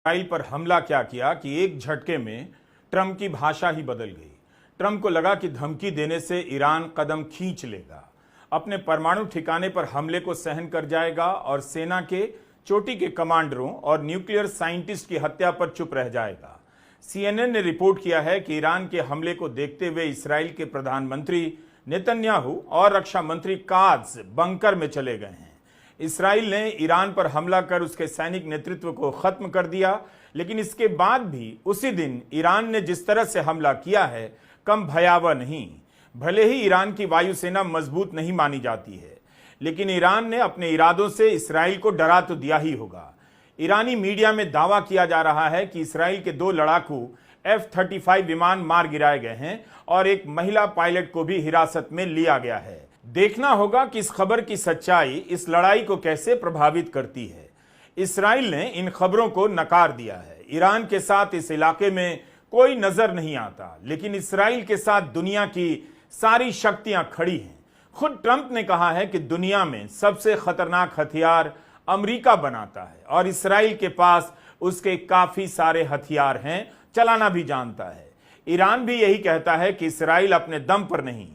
Israel पर हमला क्या किया कि एक झटके में ट्रंप की भाषा ही बदल गई। ट्रंप को लगा कि धमकी देने से ईरान कदम खींच लेगा, अपने परमाणु ठिकाने पर हमले को सहन कर जाएगा और सेना के चोटी के कमांडरों और न्यूक्लियर साइंटिस्ट की हत्या पर चुप रह जाएगा। CNN ने रिपोर्ट किया है कि ईरान के हमले को देखते हुए इसराइल के प्रधानमंत्री नेतन्याहू और रक्षा मंत्री कात्ज बंकर में चले गए हैं। इसराइल ने ईरान पर हमला कर उसके सैनिक नेतृत्व को खत्म कर दिया, लेकिन इसके बाद भी उसी दिन ईरान ने जिस तरह से हमला किया है कम भयावह नहीं। भले ही ईरान की वायुसेना मजबूत नहीं मानी जाती है, लेकिन ईरान ने अपने इरादों से इसराइल को डरा तो दिया ही होगा। ईरानी मीडिया में दावा किया जा रहा है कि इसराइल के 2 लड़ाकू F-35 विमान मार गिराए गए हैं और एक महिला पायलट को भी हिरासत में लिया गया है। देखना होगा कि इस खबर की सच्चाई इस लड़ाई को कैसे प्रभावित करती है। इसराइल ने इन खबरों को नकार दिया है। ईरान के साथ इस इलाके में कोई नजर नहीं आता, लेकिन इसराइल के साथ दुनिया की सारी शक्तियां खड़ी हैं। खुद ट्रंप ने कहा है कि दुनिया में सबसे खतरनाक हथियार अमेरिका बनाता है और इसराइल के पास उसके काफी सारे हथियार हैं, चलाना भी जानता है। ईरान भी यही कहता है कि इसराइल अपने दम पर नहीं,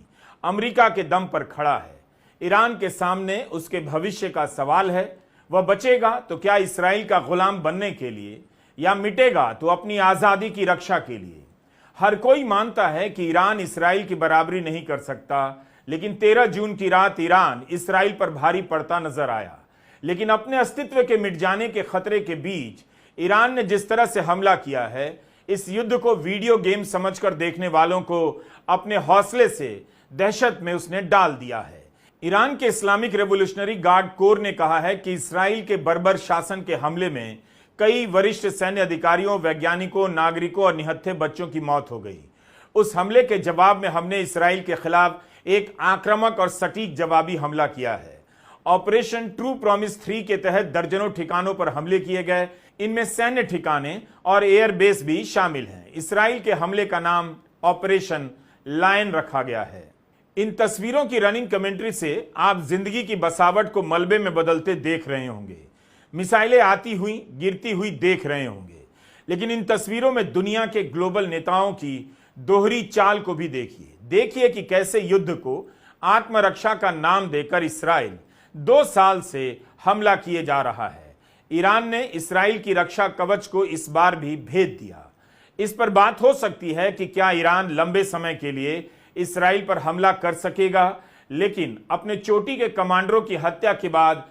अमेरिका के दम पर खड़ा है। ईरान के सामने उसके भविष्य का सवाल है। वह बचेगा तो क्या इसराइल का गुलाम बनने के लिए, या मिटेगा तो अपनी आजादी की रक्षा के लिए। हर कोई मानता है कि ईरान इसराइल की बराबरी नहीं कर सकता, लेकिन 13 जून की रात ईरान इसराइल पर भारी पड़ता नजर आया। लेकिन अपने अस्तित्व के मिट जाने के खतरे के बीच ईरान ने जिस तरह से हमला किया है, इस युद्ध को वीडियो गेम समझकर देखने वालों को अपने हौसले से दहशत में उसने डाल दिया है। ईरान के इस्लामिक रेवोल्यूशनरी गार्ड कोर ने कहा है कि इसराइल के बर्बर शासन के हमले में कई वरिष्ठ सैन्य अधिकारियों, वैज्ञानिकों, नागरिकों और निहत्थे बच्चों की मौत हो गई। उस हमले के जवाब में हमने इसराइल के खिलाफ एक आक्रामक और सटीक जवाबी हमला किया है। ऑपरेशन ट्रू प्रॉमिस 3 के तहत दर्जनों ठिकानों पर हमले किए गए। इनमें सैन्य ठिकाने और एयरबेस भी शामिल हैं। इसराइल के हमले का नाम ऑपरेशन लायन रखा गया है। इन तस्वीरों की रनिंग कमेंट्री से आप जिंदगी की बसावट को मलबे में बदलते देख रहे होंगे, मिसाइलें आती हुई गिरती हुई देख रहे होंगे, लेकिन इन तस्वीरों में दुनिया के ग्लोबल नेताओं की दोहरी चाल को भी देखिए कि कैसे युद्ध को आत्मरक्षा का नाम देकर इसराइल 2 साल से हमला किए जा रहा है। ईरान ने इसराइल की रक्षा कवच को इस बार भी भेद दिया। इस पर बात हो सकती है कि क्या ईरान लंबे समय के लिए इसराइल पर हमला कर सकेगा, लेकिन अपने चोटी के कमांडरों की हत्या के बाद